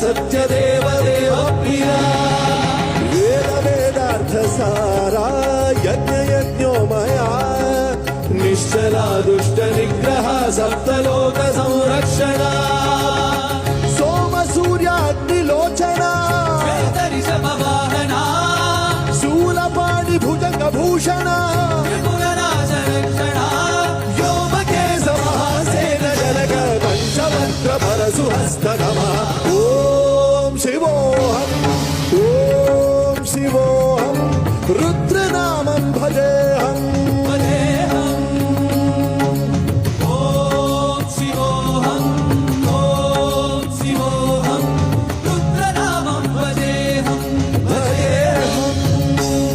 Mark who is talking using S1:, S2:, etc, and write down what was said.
S1: सत्यदेव देव प्रिया वेद वेदार्थ सारा यज्ञ यज्ञोमया निश्चला दुष्ट निग्रह सप्तलोक संरक्षणा सोम सूर्याग्निलोचना
S2: वाहना
S1: शूलपाणि भुजंग भूषणा
S2: रक्षणा
S1: व्योमकेश महासेन जनक पंचवक्त्र परशुहस्त नमः ओम शिवोहम रुद्र